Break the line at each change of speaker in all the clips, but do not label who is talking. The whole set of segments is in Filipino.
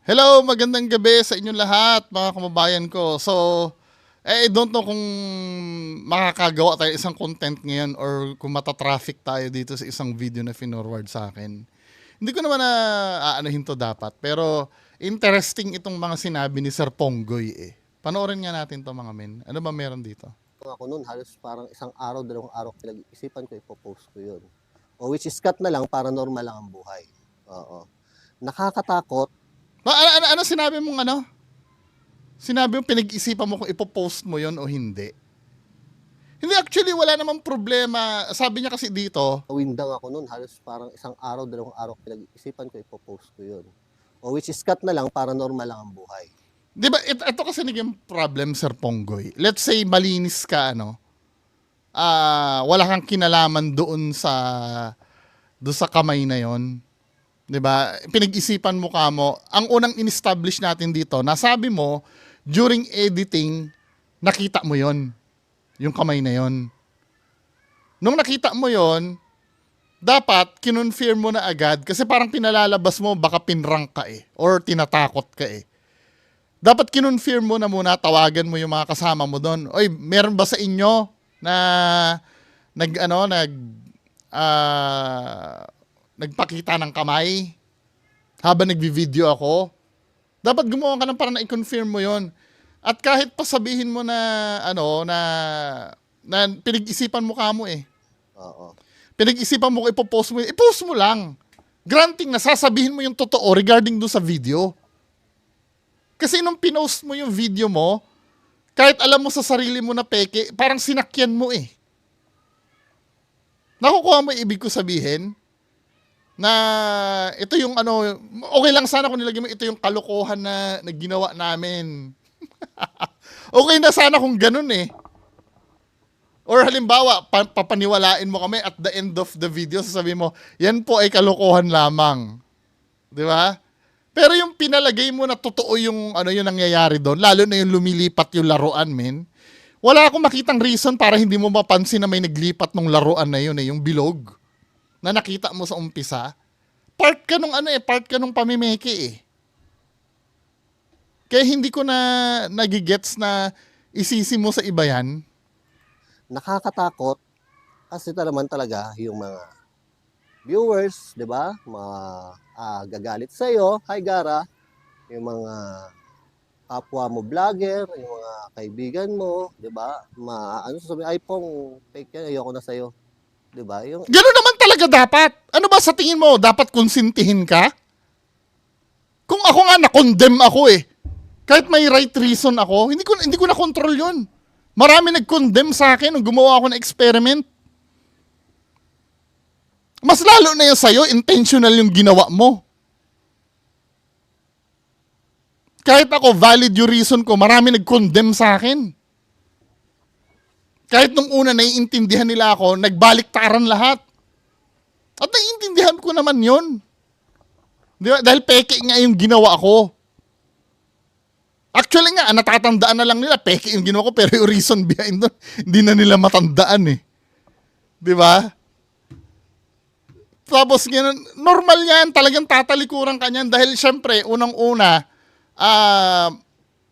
Hello, magandang gabi sa inyong lahat, mga kababayan ko. So, I don't know kung makakagawa tayo isang content ngayon or kung matatraffic tayo dito sa isang video na finorward sa akin. Hindi ko naman na aanohin to dapat, pero interesting itong mga sinabi ni Sir Ponggoy eh. Panoorin nga natin to mga men. Ano ba meron dito?
Ako noon, halos parang isang araw, dalawang araw pinag-isipan ko, ipopost ko yun. O which is cut na lang para normal lang ang buhay. Oo. Nakakatakot.
Ano sinabi mong ano? Sinabi mo pinag-isipan mo kung ipopost mo yon o hindi. Hindi, actually wala namang problema. Sabi niya kasi dito,
Windang ako noon, halos parang isang araw, dalawang araw pinag-isipan ko, ipopost ko yun. O which is cut na lang para normal lang ang buhay.
di ba, ito kasi naging problem, Sir Ponggoy. Let's say, malinis ka, ano, wala kang kinalaman doon sa kamay na yon. Di ba? Pinag-isipan mo ka mo. Ang unang in-establish natin dito, nasabi mo, during editing, nakita mo yon, yung kamay na yon. Nung nakita mo yon, dapat kinonfirm mo na agad kasi parang pinalalabas mo baka pinrank ka eh or tinatakot ka eh. Dapat kinonfirm mo na muna, tawagan mo yung mga kasama mo doon. Oy, meron ba sa inyo na nagpakita ng kamay habang nagvi-video ako? Dapat gumawa ka ng parang na i-confirm mo 'yon. At kahit pa sabihin mo na na pinag-isipan mo kamo eh.
Oo.
Pinag-isipan mo ko ipopost mo lang. Granting na sasabihin mo yung totoo regarding do sa video. Kasi nung pinost mo yung video mo, kahit alam mo sa sarili mo na peke, parang sinakyan mo eh. Nakukuha mo yung ibig ko sabihin? Na ito yung ano, okay lang sana kung nilagay mo ito yung kalokohan na ginawa namin. Okay na sana kung ganun eh. Or halimbawa, papaniwalain mo kami at the end of the video, sasabihin mo, yan po ay kalokohan lamang. Di ba? Pero yung pinalagay mo na totoo yung ano yung nangyayari doon, lalo na yung lumilipat yung laruan, men. Wala akong makitang reason para hindi mo mapansin na may naglipat ng laruan na yun eh, yung bilog na nakita mo sa umpisa. Part ka nung ano eh, part ka nung pamimeke eh. Kaya hindi ko na nagigets na isisi mo sa iba yan.
Nakakatakot kasi naman talaga yung mga viewers, di ba? Mga gagalit sa'yo. Hi, Gara. Yung mga kapwa mo vlogger, yung mga kaibigan mo, 'di ba? Ano sasabihin, ay pong fake yan, ayoko na sa iyo. 'Di ba? Yung
Gano'n naman talaga dapat. Ano ba sa tingin mo? Dapat konsintihin ka? Kung ako nga na-condemn ako eh. Kahit may right reason ako, hindi ko na control 'yon. Marami nag-condemn sa akin nung gumawa ako ng experiment. Mas lalo na yung sa'yo, intentional yung ginawa mo. Kahit ako, valid yung reason ko, marami nag-condemn sa akin. Kahit nung una naiintindihan nila ako, nagbaliktaran lahat. At naiintindihan ko naman yon. Di ba? Dahil peke nga yung ginawa ko. Actually nga, natatandaan na lang nila, peke yung ginawa ko, pero yung reason behind doon, hindi na nila matandaan eh. Di ba? Tapos ganun, normal yan, talagang tatalikuran ka niyan dahil syempre, unang-una,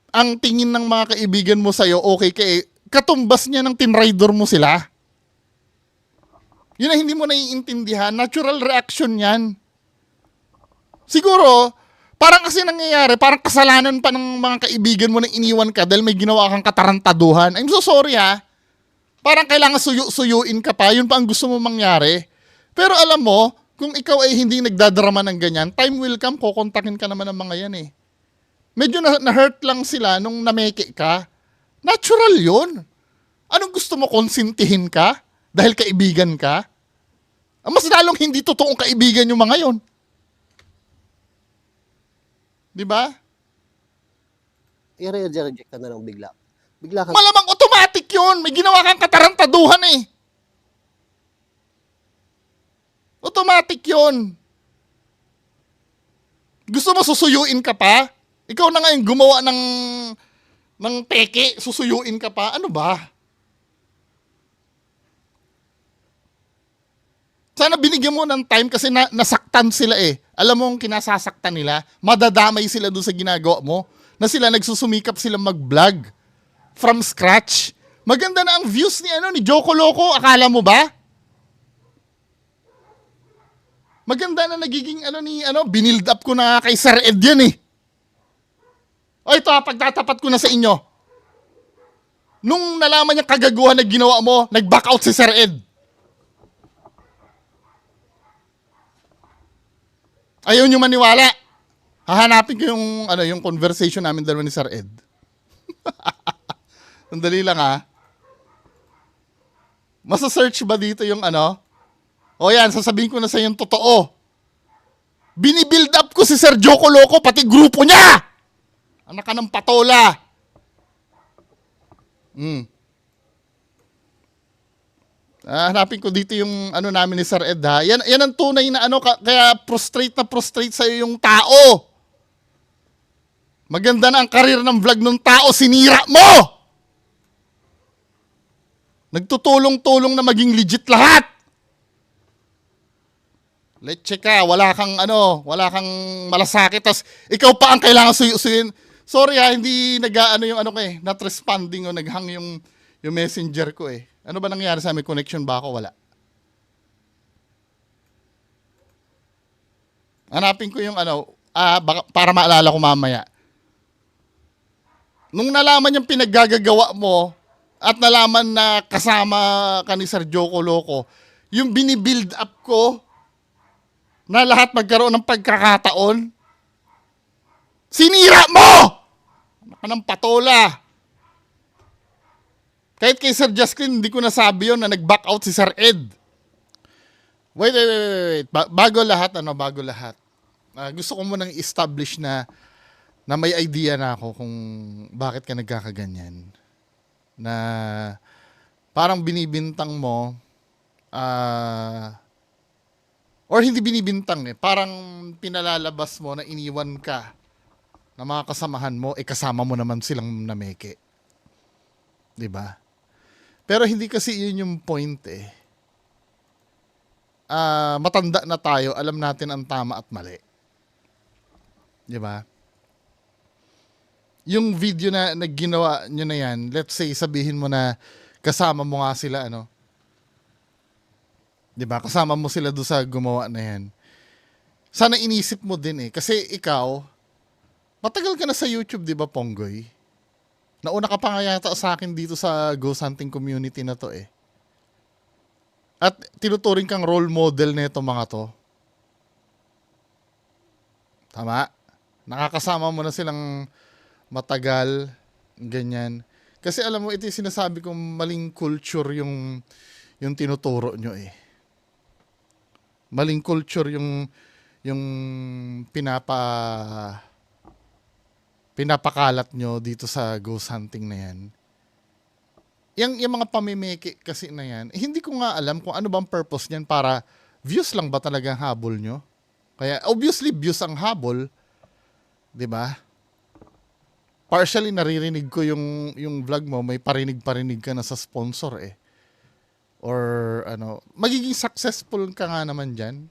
ang tingin ng mga kaibigan mo sa'yo, okay ka eh, katumbas niya ng tinrider mo sila. Yun na hindi mo naiintindihan, natural reaction yan. Siguro, parang kasi nangyayari, parang kasalanan pa ng mga kaibigan mo na iniwan ka dahil may ginawa kang katarantaduhan. I'm so sorry ha. Parang kailangan suyuin ka pa, yun pa ang gusto mo mangyari. Pero alam mo, kung ikaw ay hindi nagdadrama ng ganyan, time will come, kukontakin ka naman ng mga yan eh. Medyo na-hurt lang sila nung nameke ka. Natural yun. Anong gusto mo, konsintihin ka? Dahil kaibigan ka? Mas lalong hindi totoong kaibigan yung mga yon. Di ba?
i-reject ka na lang bigla. Bigla kang
Malamang automatic yun. May ginawa kang katarantaduhan eh. Automatic yun. Gusto mo susuyuin ka pa? Ikaw na nga yung gumawa ng peke, susuyuin ka pa? Ano ba? Sana binigyan mo ng time kasi nasaktan sila eh. Alam mo ang kinasasaktan nila, madadamay sila doon sa ginagawa mo, na sila nagsusumikap sila mag-vlog from scratch. Maganda na ang views ni Joko Loco, akala mo ba? Maganda na nagiging binild up ko na kay Sir Ed yan eh. O ito pagtatapat ko na sa inyo. Nung nalaman niya kagaguhan na ginawa mo, nag-back out si Sir Ed. Ayaw niyo maniwala. Hahanapin ko yung conversation namin dalawa ni Sir Ed. Sandali lang ha. Masa-search ba dito yung O yan, sasabihin ko na sa yung totoo. Binibuild up ko si Sir Joko Loco, pati grupo niya! Anak ka ng patola. Hanapin ko dito yung namin ni Sir Ed ha. Yan ang tunay na kaya prostrate sa'yo yung tao. Maganda na ang karir ng vlog ng tao, sinira mo! Nagtutulong-tulong na maging legit lahat. Leche ka, wala kang malasakit, tas ikaw pa ang kailangan suyuin. Sorry hindi not responding o naghang yung messenger ko eh. Ano ba nangyari sa amin? Connection ba ako? Wala. Hanapin ko yung para maalala ko mamaya. Nung nalaman yung pinaggagawa mo at nalaman na kasama ka ni Sir Joko Loco, yung binibuild up ko na lahat magkaroon ng pagkakataon, sinira mo! Anak ng patola. Kahit kay Sir Justin, hindi ko nasabi yun na nag-back out si Sir Ed. Wait. Bago lahat. Gusto ko munang establish na may idea na ako kung bakit ka nagkakaganyan. Na parang binibintang mo, or hindi binibintang parang pinalalabas mo na iniwan ka ng mga kasamahan mo, kasama mo naman silang nameke. 'Di ba? Pero hindi kasi yun yung point eh. Matanda na tayo, alam natin ang tama at mali. 'Di ba? Yung video na nagginawa nyo na yan, let's say sabihin mo na kasama mo nga sila 'di ba? Kasama mo sila doon sa gumawa na yan. Sana inisip mo din kasi ikaw matagal ka na sa YouTube, 'di ba, Ponggoy? Nauna ka pa nga yata sa akin dito sa ghost hunting community na to At tinuturing kang role model nito mga to. Tama? Nakakasama mo na silang matagal, ganyan. Kasi alam mo, ito yung sinasabi kong maling culture yung tinuturo nyo Maling culture yung pinapakalat nyo dito sa ghost hunting na yan. Yung mga pamimiki kasi na yan, hindi ko nga alam kung ano bang purpose niyan, para views lang ba talaga ang habol nyo? Kaya obviously views ang habol, 'di ba? Partially naririnig ko yung vlog mo, may parinig ka na sa sponsor Or magiging successful ka nga naman diyan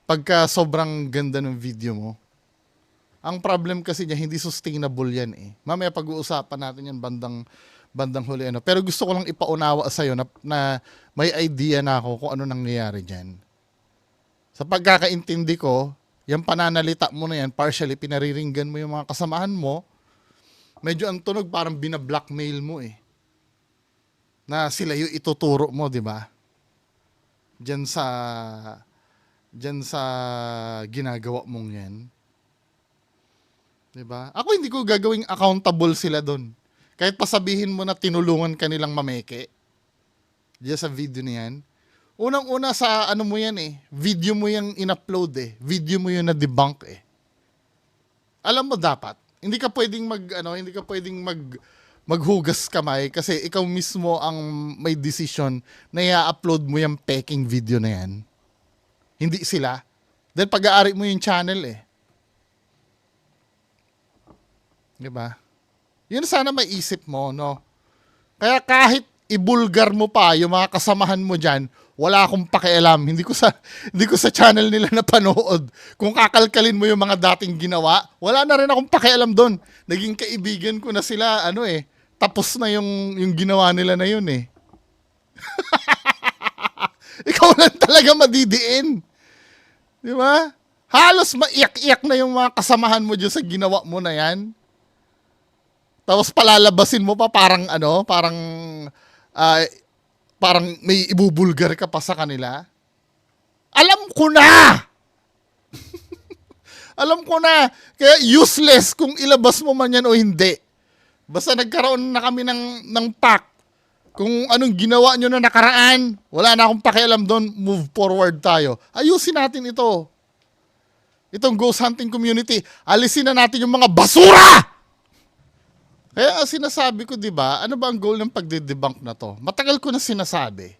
pagka sobrang ganda ng video mo. Ang problem kasi niya, hindi sustainable yan Mamaya pag-uusapan natin yan bandang huli Pero gusto ko lang ipaunawa sa iyo na may idea na ako kung ano nangyayari diyan. Sa pagkakaintindi ko, yung pananalita mo na yan, partially pinariringgan mo yung mga kasamahan mo, medyo ang tunog parang bina-blackmail mo na sila yung ituturo mo, di ba? Diyan sa ginagawa mong yan. Di ba? Ako hindi ko gagawing accountable sila doon. Kahit pasabihin mo na tinulungan ka nilang mameke. Diyan sa video niyan. Unang-una sa mo yan video mo yung in-upload Video mo yung na-debunk Alam mo dapat, hindi ka pwedeng maghugas kamay kasi ikaw mismo ang may decision na i-upload mo yung peking video na yan. Hindi sila. Dahil pag-aari mo yung channel Diba? Yun sana maiisip mo, no? Kaya kahit ibulgar mo pa yung mga kasamahan mo dyan, wala akong pakialam. Hindi ko sa channel nila napanood. Kung kakalkalin mo yung mga dating ginawa, wala na rin akong pakialam doon. Naging kaibigan ko na sila, tapos na yung ginawa nila na yun eh. Ikaw lang talaga madidiin. Di ba? Halos maiyak-iyak na yung mga kasamahan mo dyan sa ginawa mo na yan. Tapos palalabasin mo pa parang may ibubulgar ka pa sa kanila. Alam ko na! Alam ko na! Kaya useless kung ilabas mo man yan o hindi. Basta nagkaroon na kami ng pact. Kung anong ginawa nyo na nakaraan, wala na akong pakialam doon, move forward tayo. Ayusin natin ito. Itong ghost hunting community, alisin na natin yung mga basura! Kaya sinasabi ko, di ba, ano ba ang goal ng pagde-debunk na to? Matagal ko na sinasabi.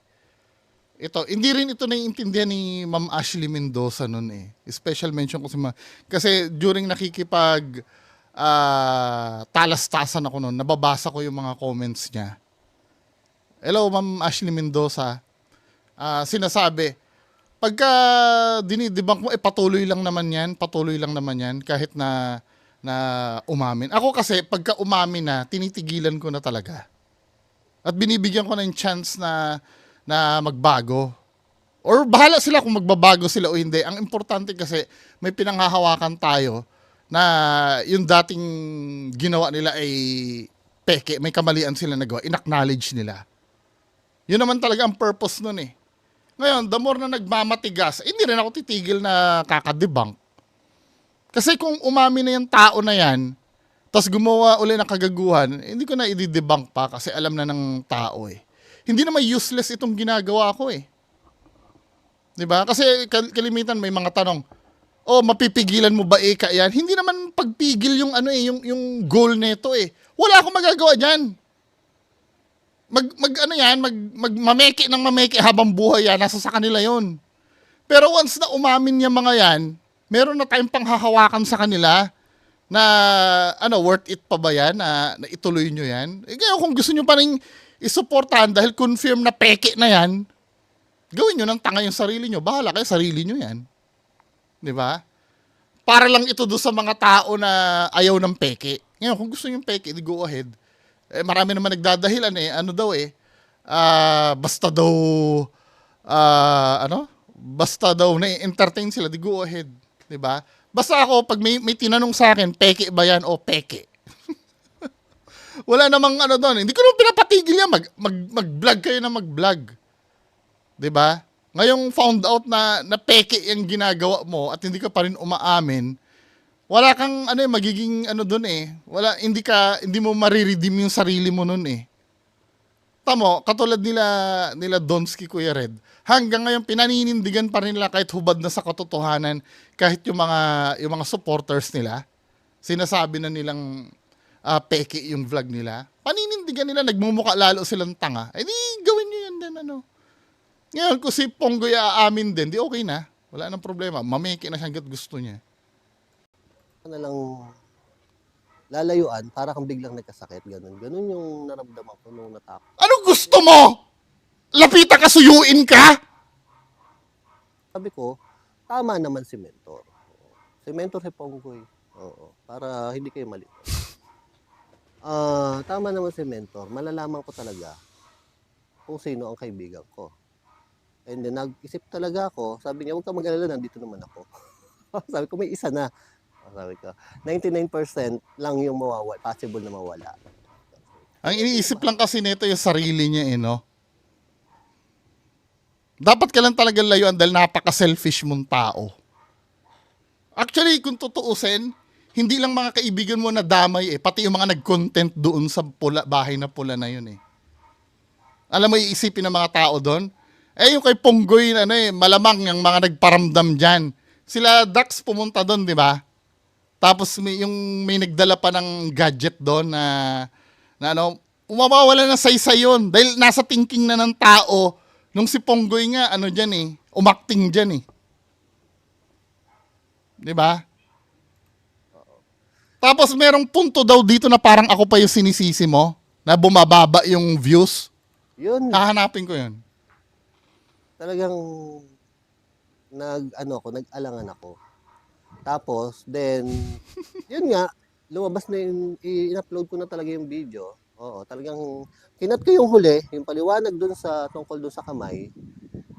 Hindi rin ito naiintindihan ni Ma'am Ashley Mendoza noon eh. Special mention ko kasi during nakikipag talastasan ako noon, nababasa ko yung mga comments niya. Hello, Ma'am Ashley Mendoza. Sinasabi, pagka dinidebunk mo, patuloy lang naman yan, kahit na umamin. Ako kasi, pagka umamin na, tinitigilan ko na talaga. At binibigyan ko ng chance na magbago. Or bahala sila kung magbabago sila o hindi. Ang importante kasi, may pinanghahawakan tayo na yung dating ginawa nila ay peke, may kamalian sila nagawa, in-acknowledge nila. Yun naman talaga ang purpose nun eh. Ngayon, the more na nagmamatigas, hindi rin ako titigil na kakadebunk. Kasi kung umamin na yung tao na yan, tapos gumawa uli ng kagaguhan, hindi ko na i-debunk pa kasi alam na ng tao eh. Hindi naman useless itong ginagawa ko eh. 'Di ba? Kasi kalimitan may mga tanong, mapipigilan mo ba Eka yan? Hindi naman pagpigil yung yung goal nito eh. Wala akong magagawa diyan. Mameki ng mameki habang buhay yan, nasa sa kanila 'yon. Pero once na umamin yung mga yan, meron na tayong panghahawakan sa kanila na worth it pa ba yan na ituloy nyo yan? Kaya kung gusto nyo pa rin isuportahan dahil confirm na peke na yan, gawin nyo ng tanga yung sarili nyo. Bahala kayo, sarili nyo yan. Di ba? Para lang ito doon sa mga tao na ayaw ng peke. Ngayon, kung gusto nyo yung peke, di go ahead. Marami naman nagdadahilan basta daw na-entertain sila, di go ahead. 'Di ba? Basta ako pag may tinanong sa akin, peke ba 'yan o peke? Wala namang doon. Hindi ko naman pinapatigil yan. Mag-vlog kayo na mag-vlog. 'Di ba? Ngayong found out na peke yung ginagawa mo at hindi ka pa rin umaamin, wala kang magiging doon eh. Hindi mo mariredeem yung sarili mo noon eh. Tamo, katulad nila Donsky, Kuya Red, hanggang ngayon pinaninindigan pa rin nila kahit hubad na sa katotohanan, kahit yung mga supporters nila, sinasabi na nilang peke yung vlog nila, paninindigan nila, nagmumukha lalo silang tanga. Di gawin nyo yan din, Ngayon, kung si Ponggoy aamin din, di okay na. Wala nang problema. Mameke na siya hanggat gusto niya.
Lalayuan, para kang biglang nagkasakit, ganun yung naramdaman ko nung natakot.
Ano gusto mo? Lapitan ka, suyuin ka?
Sabi ko, tama naman si Mentor. Si Mentor si Ponggoy. Oo, para hindi kayo malito. Tama naman si Mentor. Malalaman ko talaga kung sino ang kaibigan ko. And then, nag-isip talaga ako. Sabi niya, huwag ka mag-alala, nandito naman ako. Sabi ko, may isa na. Sabi ko, 99% lang yung mawawala, possible na mawala.
Ang iniisip lang kasi nito yung sarili niya no? Dapat ka lang talaga layuan dahil napaka-selfish mong tao. Actually, kung tutuusin, hindi lang mga kaibigan mo na damay pati yung mga nag-content doon sa bahay na pula na yun Alam mo, iisipin ng mga tao doon? Yung kay Ponggoy, malamang yung mga nagparamdam dyan. Sila Dax pumunta doon, di ba? Tapos may nagdala pa ng gadget doon na umawawala na saysay yun. Dahil nasa thinking na ng tao, nung si Ponggoy nga, umakting dyan Di ba? Tapos merong punto daw dito na parang ako pa yung sinisisi mo, na bumababa yung views.
Yun.
Hahanapin ko yun.
talagang nag-alangan ako. Tapos, then, yun nga, lumabas na yung, in-upload ko na talaga yung video. Oo, talagang, kinat ko yung huli, yung paliwanag dun sa, tungkol dun sa kamay.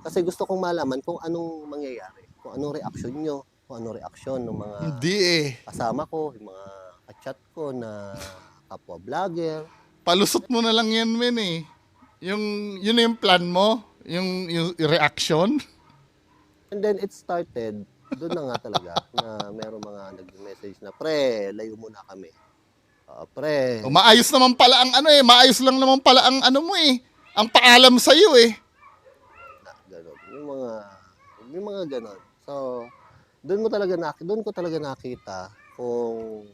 Kasi gusto kong malaman kung anong mangyayari. Kung anong reaksyon nyo, kung anong reaksyon ng mga
Hindi eh.
kasama ko, yung mga kachat ko na kapwa vlogger.
Palusot mo na lang yan, men eh. Yun na yung plan mo? Yung reaction?
And then it started, doon na nga talaga, na merong mga nag-message na, pre, layo muna kami. Pre,
O, maayos naman pala ang ano eh. Maayos lang naman pala ang ano mo eh. Ang paalam sa'yo eh.
gano'n. Yung mga gano'n. So, doon ko talaga nakita kung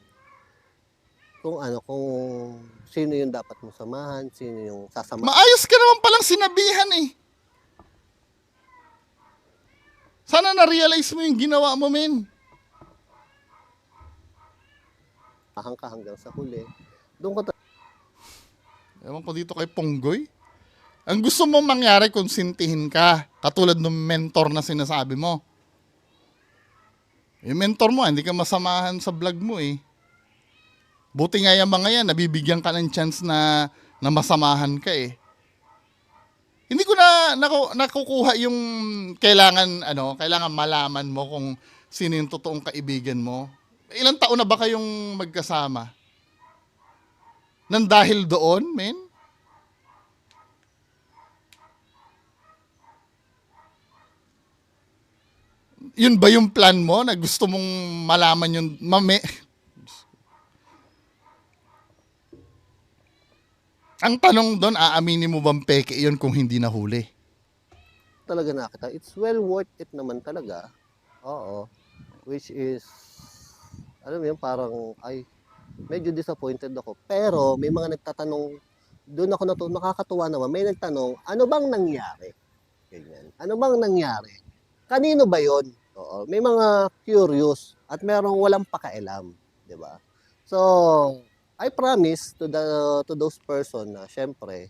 sino yung dapat mo samahan, sino yung sasamahan
Maayos ka naman palang sinabihan eh. Sana na-realize mo yung ginawa mo, men.
ka hanggang sa huli. Doon ko
Ewan ko dito kay Ponggoy. Ang gusto mo mangyari, konsintihin ka. Katulad ng mentor na sinasabi mo. Yung mentor mo, hindi ka masamahan sa vlog mo eh. Buti nga yung mga yan, nabibigyan ka ng chance na masamahan ka eh. Hindi ko na nakukuha yung kailangan malaman mo kung sino yung totoong kaibigan mo. Ilang taon na ba kayong magkasama? Nang dahil doon, men? Yun ba yung plan mo na gusto mong malaman yung Ang tanong doon, aaminin mo bang peke yun kung hindi nahuli?
talaga nakita. It's well worth it naman talaga. Oo. Which is, alam mo yun, parang, medyo disappointed ako. Pero, may mga nagtatanong, doon ako nakakatuwa naman, may nagtanong, ano bang nangyari? Ganyan. Ano bang nangyari? Kanino ba yon? Oo. May mga curious at merong walang pakailam. 'Di ba? So, I promise to those person na syempre,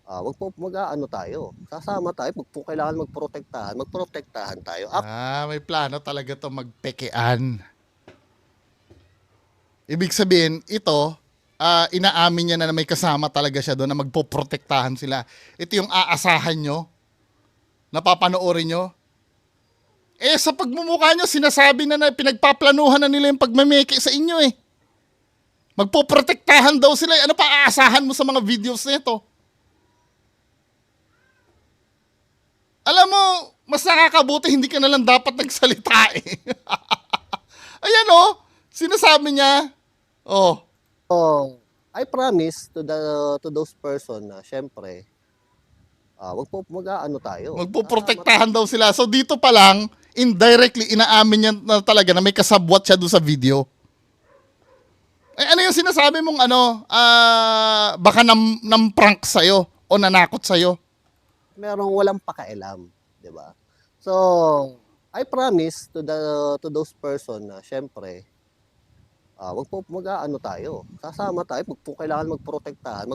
wag po mag-aano tayo. Sasama tayo kung kailangan magprotektahan tayo.
May plano talaga to magpekean. Ibig sabihin, ito, inaamin niya na may kasama talaga siya doon na magpoprotektahan sila. Ito yung aasahan nyo, napapanoorin nyo. Sa pagmumukha nyo, sinasabi na pinagpaplanuhan na nila yung pagmameke sa inyo eh. Magpoprotektahan daw sila. Ano pa aasahan mo sa mga videos nito? Alam mo, mas nakakabuti hindi ka na lang dapat nagsalita eh. Ayan oh, sinasabi niya. Oh.
So, I promise to those person na syempre, wag po mag-aano tayo.
Magpoprotektahan daw sila. So dito pa lang, indirectly inaamin niya na talaga na may kasabwat siya doon sa video. Ano yung sinasabi mong baka nam-prank sa'yo o nanakot sa'yo?
Merong walang pakailam, 'di ba? So, I promise to those person na syempre, wag po mag-aano tayo. Sasama tayo kung kailangan magprotektahan.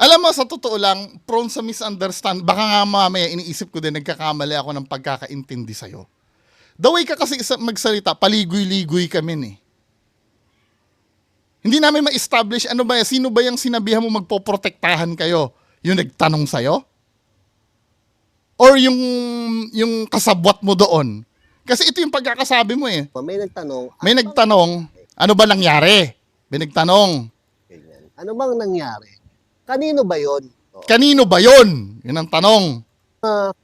Alam mo, sa totoo lang, prone sa misunderstand. Baka nga mamaya iniisip ko din, nagkakamali ako ng pagkakaintindi sa'yo. The way ka kasi magsalita, paligoy-ligoy kami eh. Hindi namin ma-establish sino ba yung sinabihan mo magpoprotektahan kayo? Yung nagtanong sa'yo? Or yung kasabwat mo doon? Kasi ito yung pagkakasabi mo eh.
May
nagtanong, ano ba nangyari? May nagtanong.
Ganyan. Ano bang nangyari? Kanino ba yon?
Kanino ba yon? Yun ang tanong.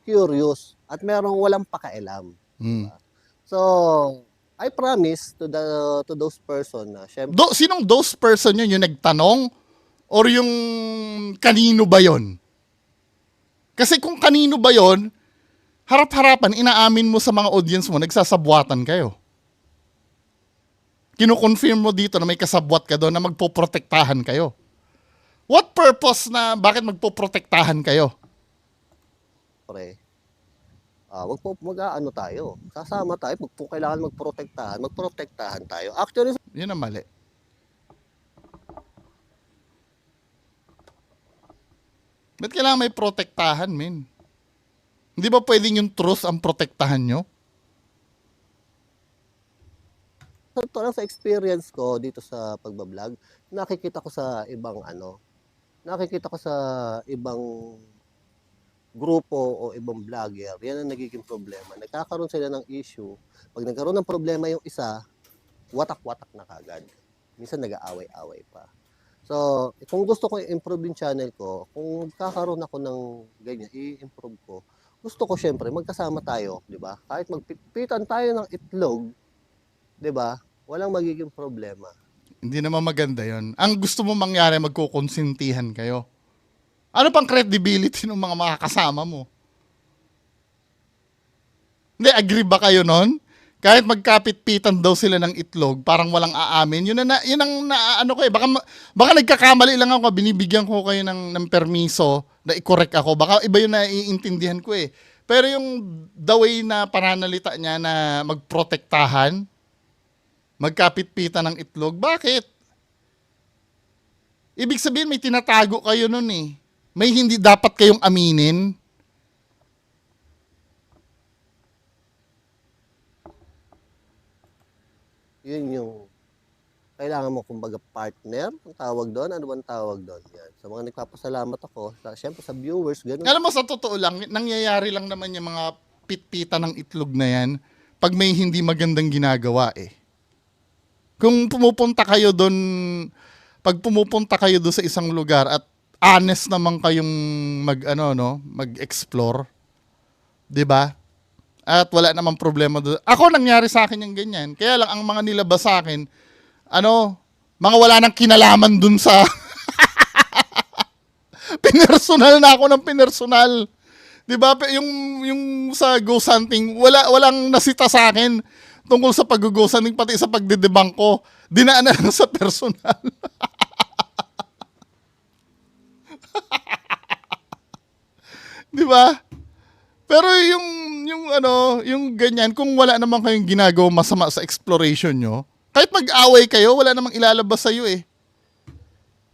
Curious at merong walang pakailam.
Hmm.
So, I promise to those person na syempre,
Sinong those person yun? Yung nagtanong? Or yung kanino ba yon? Kasi kung kanino ba yon, harap-harapan, inaamin mo sa mga audience mo, nagsasabwatan kayo. Kino-confirm mo dito na may kasabwat ka doon na magpoprotektahan kayo. What purpose na bakit magpoprotektahan kayo?
wag po mag-aano tayo. Sasama tayo kung kailangan magprotektahan tayo. Actually,
Yun ang mali. Ba't kailangan may protektahan, men? Hindi ba pwedeng yung truth ang protektahan nyo?
Sa totoo lang, sa experience ko dito sa pagbablog, nakikita ko sa ibang nakikita ko sa ibang grupo o ibang vlogger, yan ang nagiging problema. Nagkakaroon sila ng issue. Pag nagkaroon ng problema yung isa, watak-watak na kagad. Minsan nag-aaway-away pa. So, kung gusto ko i-improve yung channel ko, kung kakaroon ako ng ganyan, i-improve ko, gusto ko syempre magkasama tayo, di ba? Kahit magpipitan tayo ng itlog, di ba? Walang magiging problema.
Hindi naman maganda yon. Ang gusto mo mangyari, magkukonsintihan kayo. Ano pang credibility ng mga makakasama mo? Hindi, agree ba kayo nun? Kahit magkapit-pitan daw sila ng itlog, parang walang aamin. Yun ang ano ko eh. Baka nagkakamali lang ako, binibigyan ko kayo ng permiso na i-correct ako. Baka iba yun na iintindihan ko eh. Pero yung the way na pananalita niya na magprotektahan, magkapit-pitan ng itlog, bakit? Ibig sabihin may tinatago kayo nun eh. May hindi dapat kayong aminin.
Yun yung kailangan mo kumbaga partner, ang tawag doon. Ano bang tawag doon? Yan. Sa mga nagpapasalamat ako, syempre sa viewers, ganun.
Alam mo, sa totoo lang, nangyayari lang naman yung mga pitpita ng itlog na yan pag may hindi magandang ginagawa eh. Kung pumupunta kayo doon, pag pumupunta kayo doon sa isang lugar at honest naman kayong mag-explore, 'di ba? At wala namang problema doon. Ako nangyari sa akin yung ganyan. Kaya lang ang mga nilabas sa akin, mga wala nang kinalaman doon sa pinersonal na ako ng pinersonal. 'Di ba? Yung sa ghost hunting, walang nasita sa akin tungkol sa pag-ghost hunting, pati sa pagdedebunk ko. Dinaan na lang sa personal. Di ba? Pero yung ganyan, kung wala naman kayong ginagawa masama sa exploration nyo, kahit mag-away kayo, wala namang ilalabas sa'yo eh.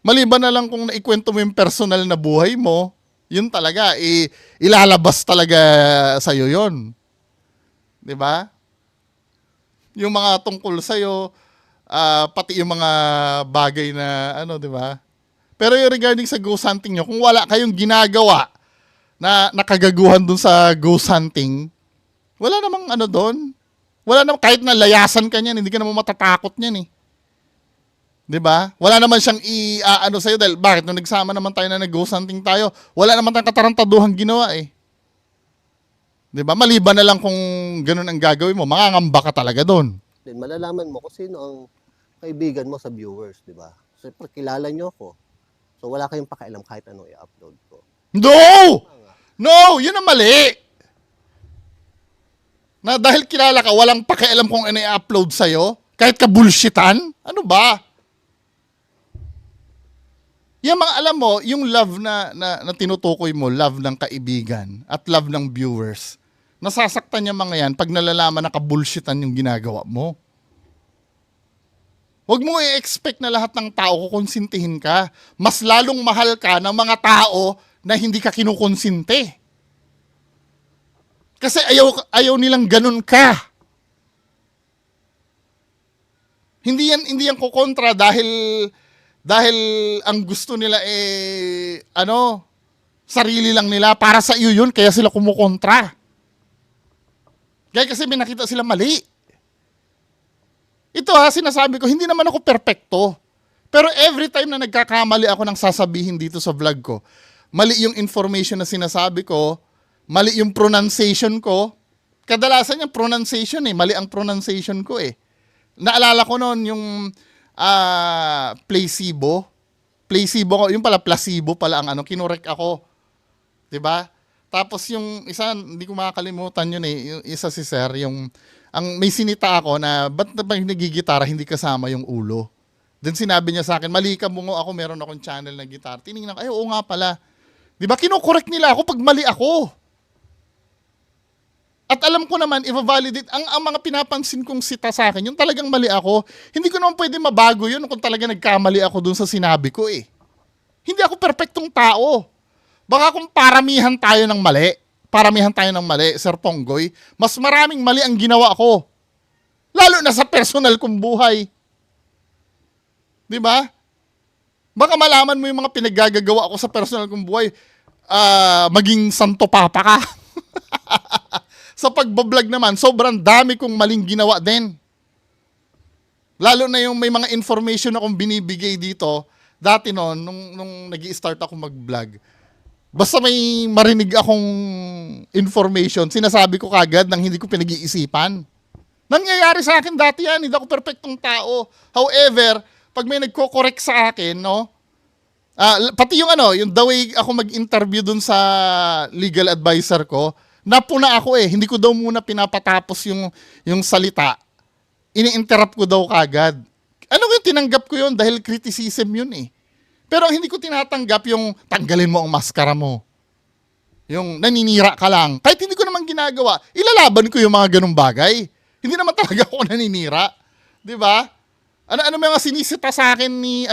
Maliban na lang kung naikwento mo yung personal na buhay mo, yun talaga, ilalabas talaga sa'yo yun. Di ba? Yung mga tungkol sa'yo, pati yung mga bagay na, di ba? Pero yung regarding sa ghost hunting nyo, kung wala kayong ginagawa na nakagaguhan dun sa ghost hunting, wala namang doon. Wala namang, kahit na layasan ka niyan, hindi ka naman matatakot niyan eh. 'Di ba? Wala naman siyang sa'yo dahil bakit nung nagsama naman tayo na nag-ghost hunting tayo, wala naman tayong katarantaduhang ginawa eh. 'Di ba? Maliban na lang kung ganun ang gagawin mo, mangangamba ka talaga doon.
Then malalaman mo kung sino ang kaibigan mo sa viewers, di ba? Siyempre, kilala nyo ako. So, wala kayong pakialam kahit ano i-upload ko.
No! No! Yun ang mali! Na dahil kilala ka, walang pakialam kung ano i-upload sa'yo? Kahit ka bullshitan? Ano ba? Yung mga alam mo, yung love na tinutukoy mo, love ng kaibigan at love ng viewers, nasasaktan yung mga yan pag nalalaman na kabullshitan yung ginagawa mo. Huwag mo i-expect na lahat ng tao kukonsintihin ka. Mas lalong mahal ka ng mga tao na hindi ka kinukonsinte. Kasi ayaw nilang ganun ka. Hindi yan kukontra dahil ang gusto nila sarili lang nila, para sa iyo yun, kaya sila kumukontra. Kaya kasi may nakita sila mali. Ito sinasabi ko, hindi naman ako perpekto. Pero every time na nagkakamali ako ng sasabihin dito sa vlog ko, mali yung information na sinasabi ko, mali yung pronunciation ko. Kadalasan yung pronunciation mali ang pronunciation ko eh. Naalala ko noon yung placebo. Placebo, yung pala placebo pala ang kinorek ako. 'Di ba? Tapos yung isa, hindi ko makakalimutan yun eh. Yung isa si Sir, may sinita ako na, ba't na ba nagigitara hindi kasama yung ulo? Then sinabi niya sa akin, mali ka mo ako, meron akong channel na gitara. Tinignan ko, ay oo nga pala. Di ba, kinokorek nila ako pag mali ako. At alam ko naman, i-validate, ang mga pinapansin kong sita sa akin, yung talagang mali ako, hindi ko naman pwede mabago yun kung talaga nagkamali ako dun sa sinabi ko eh. Hindi ako perpektong tao. Baka kung paramihan tayo ng mali, paramihan tayo ng mali, Sir Ponggoy. Mas maraming mali ang ginawa ko. Lalo na sa personal kong buhay. Di ba? Baka malaman mo yung mga pinaggagawa ko sa personal kong buhay. Maging santo papa ka. Sa pagbablog naman, sobrang dami kong maling ginawa din. Lalo na yung may mga information akong binibigay dito. Dati noon, nung nag-i-start ako mag-vlog, basta may marinig akong information, sinasabi ko kagad nang hindi ko pinag-iisipan. Nangyayari sa akin dati yan, hindi ako perfectong tao. However, pag may nagko-correct sa akin, no, pati yung yung the way ako mag-interview dun sa legal advisor ko, napuna ako hindi ko daw muna pinapatapos yung salita. Ini-interrupt ko daw kagad. Ano yung tinanggap ko yun? Dahil criticism yun Pero ang hindi ko tinatanggap yung tanggalin mo ang maskara mo. Yung naninira ka lang. Kahit hindi ko naman ginagawa, ilalaban ko yung mga ganung bagay. Hindi naman talaga ako naninira. Di ba? Ano mga sinisita sa akin ni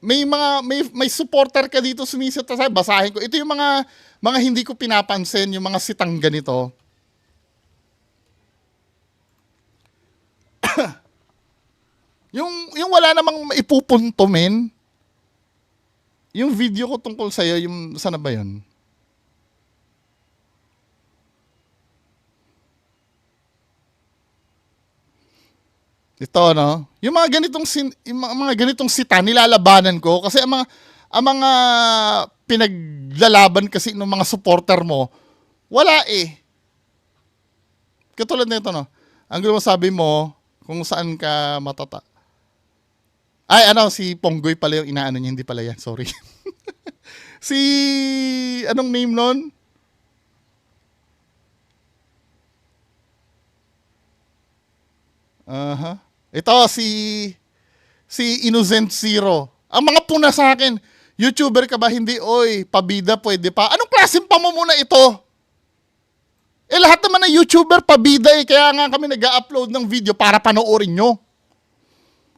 may supporter ka dito sumisita sa akin, basahin ko. Ito yung mga hindi ko pinapansin, yung mga sitang ganito. yung wala namang maipupunto, men. Yung video ko tungkol sa'yo, yung sana ba yun? Ito, no? Yung mga ganitong sita, nilalabanan ko kasi ang mga pinaglalaban kasi ng mga supporter mo, wala Katulad nito, no? Ang gusto mo sabi mo, kung saan ka si Ponggoy pala yung inaano niya, hindi pala yan, sorry. Si, anong name nun? Ito, si Innocent Zero. Ang mga puna sa akin, YouTuber ka ba? Hindi, oy, pabida, pwede pa. Anong klaseng pamumuna ito? Lahat naman ng YouTuber, pabida kaya nga kami nag-upload ng video para panoorin nyo.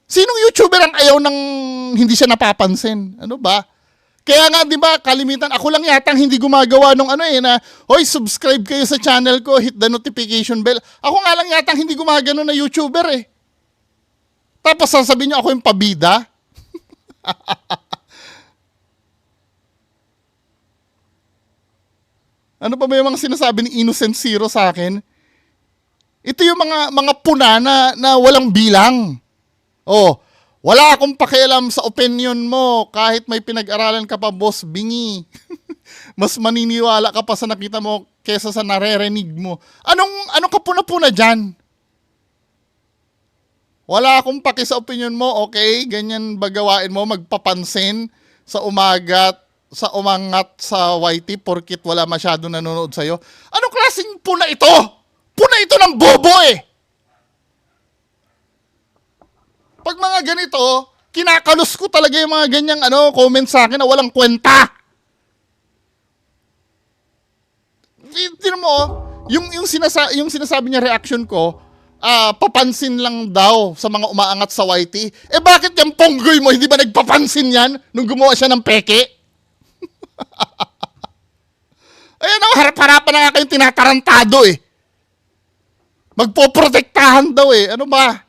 Sinong YouTuber ang ayaw ng hindi siya napapansin? Ano ba? Kaya nga, di ba, kalimitan, ako lang yatang hindi gumagawa nung na, hoy, subscribe kayo sa channel ko, hit the notification bell. Ako nga lang yatang hindi gumagano na YouTuber Tapos sasabihin nyo ako yung pabida? Ano pa ba yung mga sinasabi ni Innocent Zero sa akin? Ito yung mga puna na walang bilang. Wala akong pakialam sa opinion mo kahit may pinag-aralan ka pa, boss bingi. Mas maniniwala ka pa sa nakita mo kesa sa naririnig mo. Anong kapuna-puna dyan? Wala akong paki sa opinion mo, okay? Ganyan ba gawain mo, magpapansin sa umagat, sa umangat sa YT porkit wala masyado nanonood sa'yo. Anong klaseng puna ito? Puna ito ng bobo Pag mga ganito, kinakalos ko talaga yung mga ganyang comment sa akin na walang kwenta. Tignan mo, yung sinasabi niya reaction ko, papansin lang daw sa mga umaangat sa YT. Bakit yung Ponggoy mo, hindi ba nagpapansin yan nung gumawa siya ng peke? Ayan harap-harapan na nga kayong tinatarantado Magpoprotektahan daw Ano ba?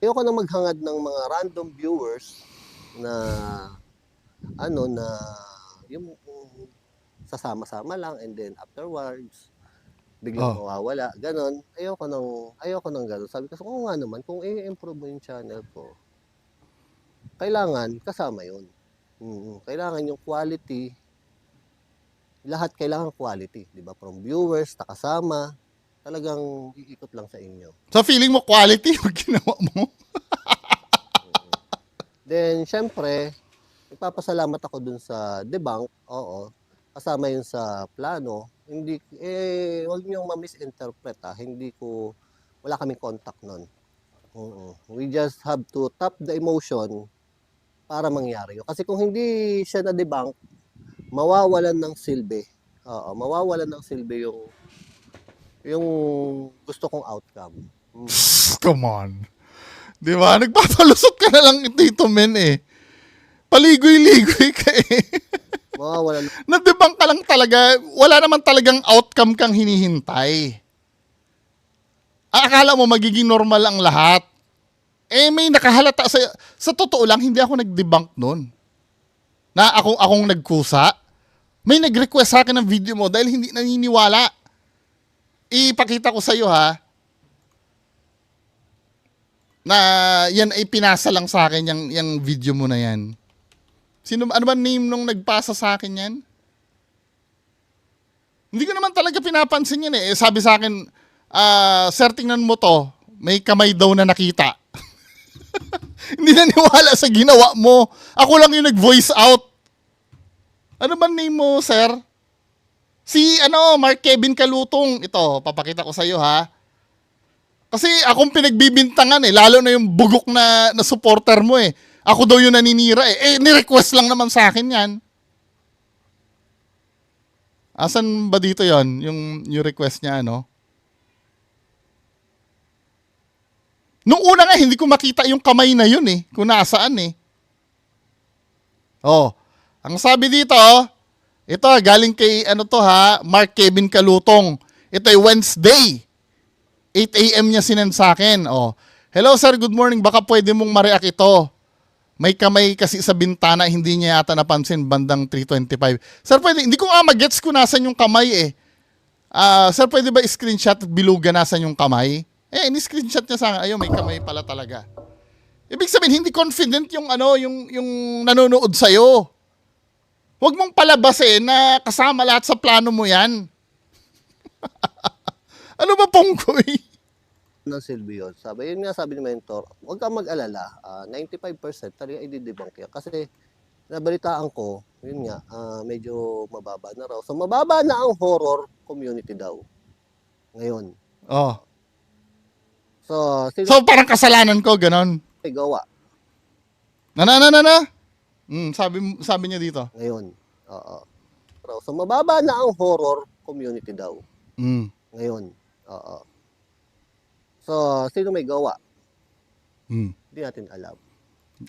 Ayoko na maghangad ng mga random viewers na yung sasama-sama lang and then afterwards biglang mawawala, ganon. Ayoko nang ganon. Sabi ko, kung nga naman, kung i-improve mo yung channel ko, kailangan kasama yun. Kailangan yung quality, lahat kailangan quality, di ba? From viewers, kasama, talagang iikot lang sa inyo.
So feeling mo quality yung ginawa mo?
Then, syempre, ipapasalamat ako dun sa debunk, oo, kasama yun sa plano. Hindi, wag niyong ma-misinterpret wala kaming contact nun. We just have to tap the emotion para mangyari yun. Kasi kung hindi siya na-debunk, mawawalan ng silbi. Mawawalan ng silbi yung gusto kong outcome.
Come on. Di ba? Nagpapalusot ka na lang dito, men Paligoy-ligoy ka eh.
Mawawalan
Nadebunk ka lang talaga. Wala naman talagang outcome kang hinihintay. Akala mo magiging normal ang lahat. Eh may nakahalata sa totoo lang, hindi ako nag-debunk nun. Na akong nagkusa. May nag-request sa akin ng video mo dahil hindi naniniwala. Ipakita ko sa iyo ha. Na yan ay pinasa lang sa akin yung video mo na yan. Ano ba name nung nagpasa sa akin yan? Hindi ko naman talaga pinapansin yan eh. Sabi sa akin, sir, tingnan mo to. May kamay daw na nakita. Hindi naniwala sa ginawa mo. Ako lang yung nag-voice out. Ano ba name mo, sir? Si Mark Kevin Kalutong. Ito, papakita ko sa iyo ha. Kasi akong pinagbibintangan eh. Lalo na yung bugok na supporter mo eh. Ako daw yung naninira eh. Ni-request lang naman sa akin yan. Asan ba dito yon yung request niya, ano? Nung una nga, hindi ko makita yung kamay na yun eh. Kung nasaan eh. Oh, ang sabi dito, ito galing kay Mark Kevin Kalutong. Ito ay Wednesday. 8 a.m. niya sinend sa akin. Oh, hello sir, good morning. Baka pwede mong ma-react ito. May kamay kasi sa bintana, hindi niya yata napansin bandang 3:25. Sir, pwede, hindi ko nga mag-gets kung nasan yung kamay eh. Sir, pwede ba screenshot at bilugan nasan yung kamay? Ni-screenshot niya sa akin, ayun, may kamay pala talaga. Ibig sabihin, hindi confident yung yung nanonood sa'yo. Huwag mong palabasin na kasama lahat sa plano mo yan. Ano ba, Pongkoy?
ng Silvio. Yun nga sabi ni Mentor, huwag kang mag-alala. 95% talaga i-debunk yan. Kasi nabalitaan ko, yun nga, medyo mababa na raw. So mababa na ang horror community daw. Ngayon.
Oh.
So,
So parang kasalanan ko, ganon.
may gawa
Na. Sabi niya dito.
ngayon. Oo. So mababa na ang horror community daw.
Mm.
Ngayon. Oo. So, sino may gawa? Hindi natin alam.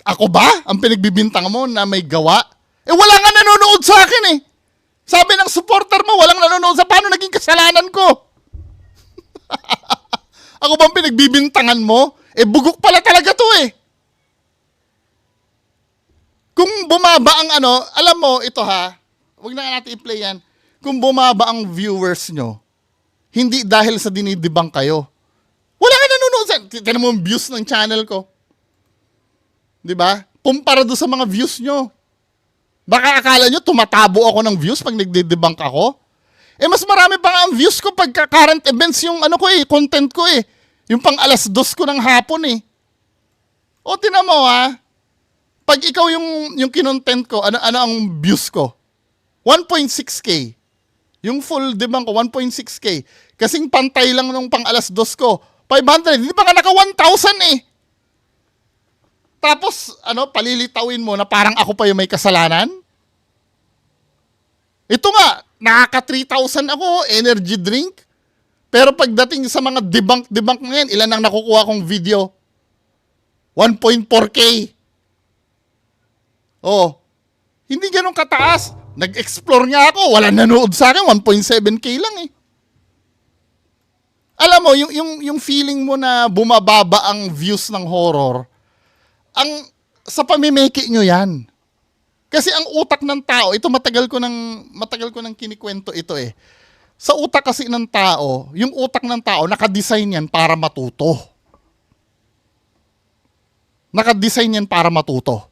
Ako ba? Ang pinagbibintang mo na may gawa? Wala nga nanonood sa akin eh. Sabi ng supporter mo, walang nanonood sa paano naging kasalanan ko? Ako bang pinagbibintangan mo? Bugok pala talaga to eh. Kung bumaba ang alam mo, ito ha, wag na nga natin i-play yan. Kung bumaba ang viewers nyo, hindi dahil sa dinidibang kayo. Wala nga nanonood sa, tignan mo yung views ng channel ko. Diba? Kumpara doon sa mga views nyo. Baka akala nyo tumatabo ako ng views pag nagdidebunk ako? Mas marami pa nga ang views ko pagka current events yung content ko eh. Yung pang 2:00 ko ng hapon eh. O tinan mo ha, pag ikaw yung kinontent ko, ano ang views ko? 1.6K. Yung full debunk ko, 1.6K. Kasing pantay lang nung pang 2:00 ko, 500. Hindi pa nga naka 1,000 eh. Tapos, palilitawin mo na parang ako pa yung may kasalanan? Ito nga, nakaka 3,000 ako, energy drink. Pero pagdating sa mga debunk ngayon, ilan ang nakukuha kong video? 1.4K. Oh, hindi ganun kataas. Nag-explore nga ako, wala nanood sa akin, 1.7K lang eh. Alam mo, yung feeling mo na bumababa ang views ng horror, sa pamimeke nyo yan. Kasi ang utak ng tao, ito matagal ko nang kinikwento ito eh. Sa utak kasi ng tao, yung utak ng tao, nakadesign yan para matuto. Nakadesign yan para matuto.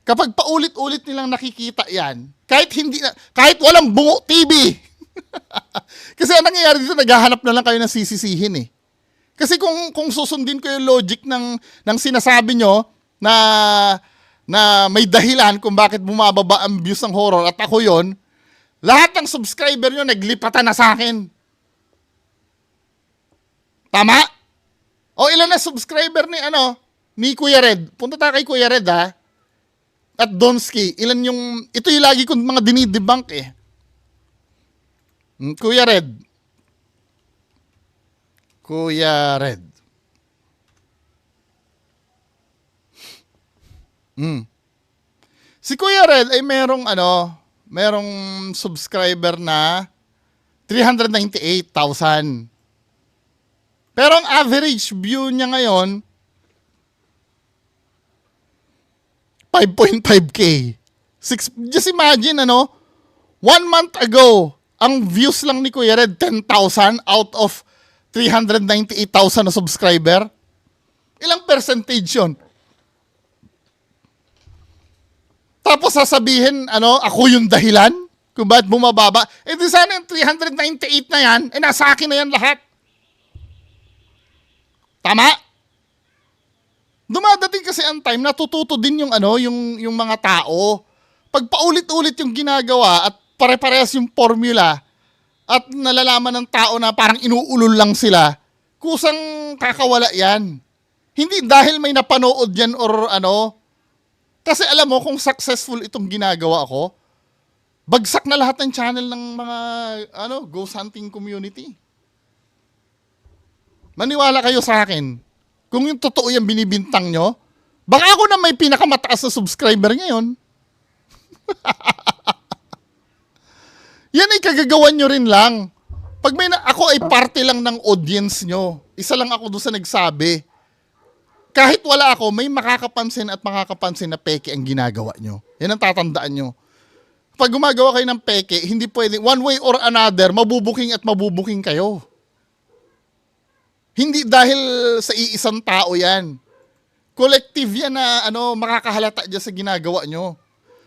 Kapag paulit-ulit nilang nakikita yan, kahit walang bungo TV, kasi ang nangyayari dito, naghahanap na lang kayo ng sisisihin eh. Kasi kung susundin ko yung logic ng sinasabi nyo na may dahilan kung bakit bumababa ang views ng horror at ako yon, lahat ng subscriber nyo naglipatan na sa akin. Tama? O ilan na subscriber ni Kuya Red? Punta tayo kay Kuya Red ha. At Donsky, ito yung lagi kong mga dinidebunk eh. Kuya Red. Kuya Red. Si Kuya Red ay merong subscriber na 398,000. Pero ang average view niya ngayon, 5.5K. Just imagine, 1 month ago, ang views lang ni Kuya Red, 10,000 out of 398,000 na subscriber. Ilang percentage yun? Tapos sasabihin, ako yung dahilan kung bakit bumababa. Eh di sana yung 398 na yan, nasa akin na yan lahat. Tama? Dumadating kasi ang time, natututo din yung mga tao. Pag paulit-ulit yung ginagawa at pare-parehas yung formula at nalalaman ng tao na parang inuulol lang sila, kusang kakawala yan. Hindi dahil may napanood yan or kasi alam mo kung successful itong ginagawa ko, bagsak na lahat ng channel ng mga ghost hunting community. Maniwala kayo sa akin. Kung yung totoo yung binibintang nyo, baka ako na may pinakamataas na subscriber ngayon. Yan ay kagagawan nyo rin lang. Pag ako ay parte lang ng audience nyo, isa lang ako doon sa nagsabi. Kahit wala ako, may makakapansin na peke ang ginagawa nyo. Yan ang tatandaan nyo. Pag gumagawa kayo ng peke, hindi pwede, one way or another, mabubuking kayo. Hindi dahil sa iisang tao yan. Collective yan na makakahalata dyan sa ginagawa nyo.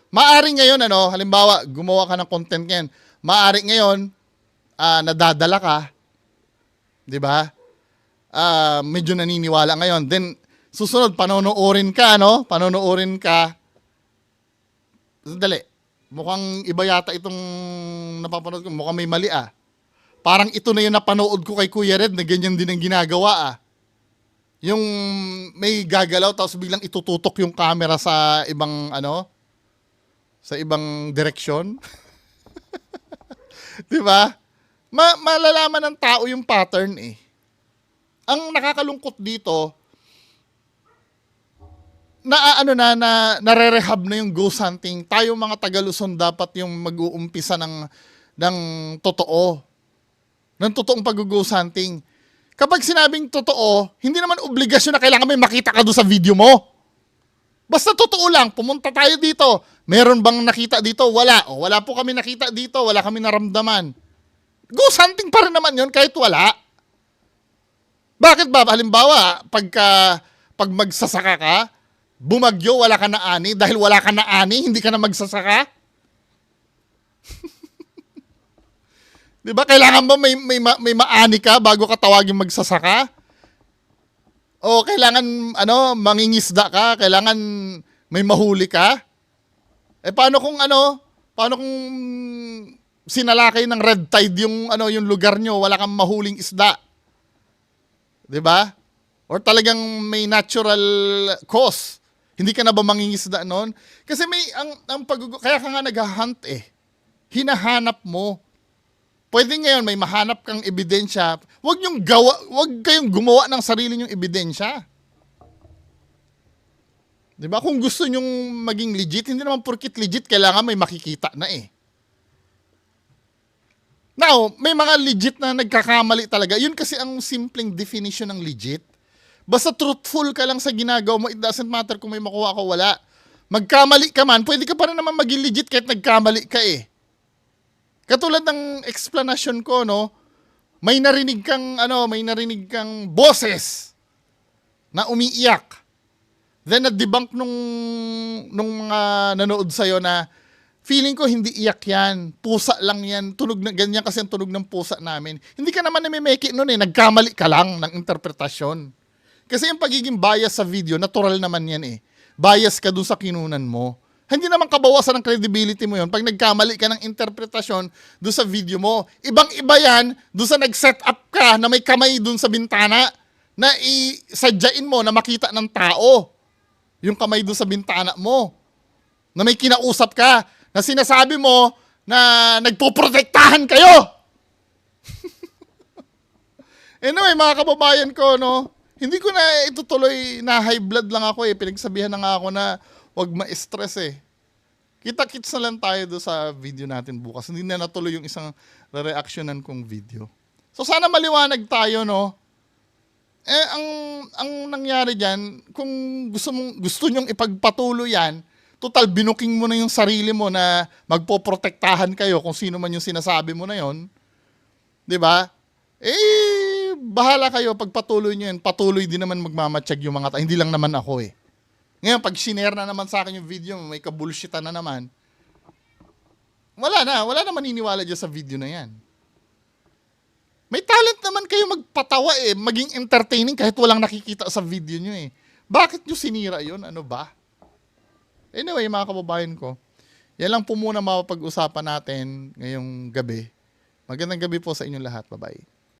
Maaring ngayon, halimbawa, gumawa ka ng content yan. Maaring ngayon, nadadala ka. Di ba? Medyo naniniwala ngayon. Then, susunod, panonoorin ka. Sandali. Mukhang iba yata itong napapanood ko. Mukhang may mali Parang ito na yung napanood ko kay Kuya Red na ganyan din ang ginagawa Yung may gagalaw tapos biglang itututok yung camera sa ibang sa ibang direksyon. 'Di ba? Malalaman ng tao yung pattern eh. Ang nakakalungkot dito nare-rehab na yung ghost hunting. Tayo mga taga-Luzon dapat yung mag-uumpisa ng totoo. Ng totoong pag-ghost hunting. Kapag sinabing totoo, hindi naman obligasyon na kailangan may makita ka doon sa video mo. Basta totoo lang, pumunta tayo dito. Meron bang nakita dito? Wala. Wala po kami nakita dito, wala kami naramdaman. Ghost hunting pa rin naman yun kahit wala. Bakit ba? Halimbawa, pag magsasaka ka, bumagyo, wala ka na ani. Dahil wala ka na ani, hindi ka na magsasaka. Di ba? Kailangan ba may maani ka bago ka tawagin magsasaka? O kailangan mangingisda ka, kailangan may mahuli ka? Paano kung sinalakay ng red tide yung lugar nyo, wala kang mahuling isda? 'Di ba? Or talagang may natural cause. Hindi ka na ba mangingisda noon? Kasi kaya ka nga nag-hunt Hinahanap mo. Pwede ngayon may mahanap kang ebidensya. Huwag kayong gumawa ng sarili nyong ebidensya. 'Di ba? Kung gusto nyong maging legit, hindi naman porkit legit kailangan may makikita na Now, may mga legit na nagkakamali talaga. Yun kasi ang simpleng definition ng legit. Basta truthful ka lang sa ginagawa mo, it doesn't matter kung may makuha ka o wala. Magkamali ka man, pwede ka pa rin naman maging legit kahit nagkamali ka Katulad ng explanation ko, may narinig kang boses na umiiyak. Then na-debunk nung mga nanood sa'yo na feeling ko hindi iyak yan. Pusa lang yan. Ganyan kasi ang tunog ng pusa namin. Hindi ka naman namimeke nun Nagkamali ka lang ng interpretasyon. Kasi yung pagiging bias sa video, natural naman yan Bias ka dun sa kinunan mo. Hindi naman kabawasan ng credibility mo yun pag nagkamali ka ng interpretasyon doon sa video mo. Ibang-iba yan doon sa nag-set up ka na may kamay doon sa bintana na isadyain mo na makita ng tao yung kamay doon sa bintana mo. Na may kinausap ka na sinasabi mo na nagpoprotektahan kayo. Anyway, mga kababayan ko, hindi ko na itutuloy na high blood lang ako Pinagsabihan na nga ako na wag ma-stress Kita-kits na lang tayo do sa video natin bukas. Hindi na natuloy yung isang re-reactionan kong video. So sana maliwanag tayo, no? Ang nangyari diyan, kung gusto nyong ipagpatuloy yan, total binuking mo na yung sarili mo na magpoprotektahan kayo kung sino man yung sinasabi mo na yon, 'di ba? Bahala kayo, pagpatuloy nyo yan, patuloy din naman magmamatsyag yung mga hindi lang naman ako eh. Ngayon, pag sinare na naman sa akin yung video, may kabulshitan na naman, wala na maniniwala dyan sa video na yan. May talent naman kayo magpatawa eh, maging entertaining kahit walang nakikita sa video nyo eh. Bakit nyo sinira yun? Ano ba? Anyway, mga kababayan ko, yan lang po muna mapapag-usapan natin ngayong gabi. Magandang gabi po sa inyong lahat. Bye-bye.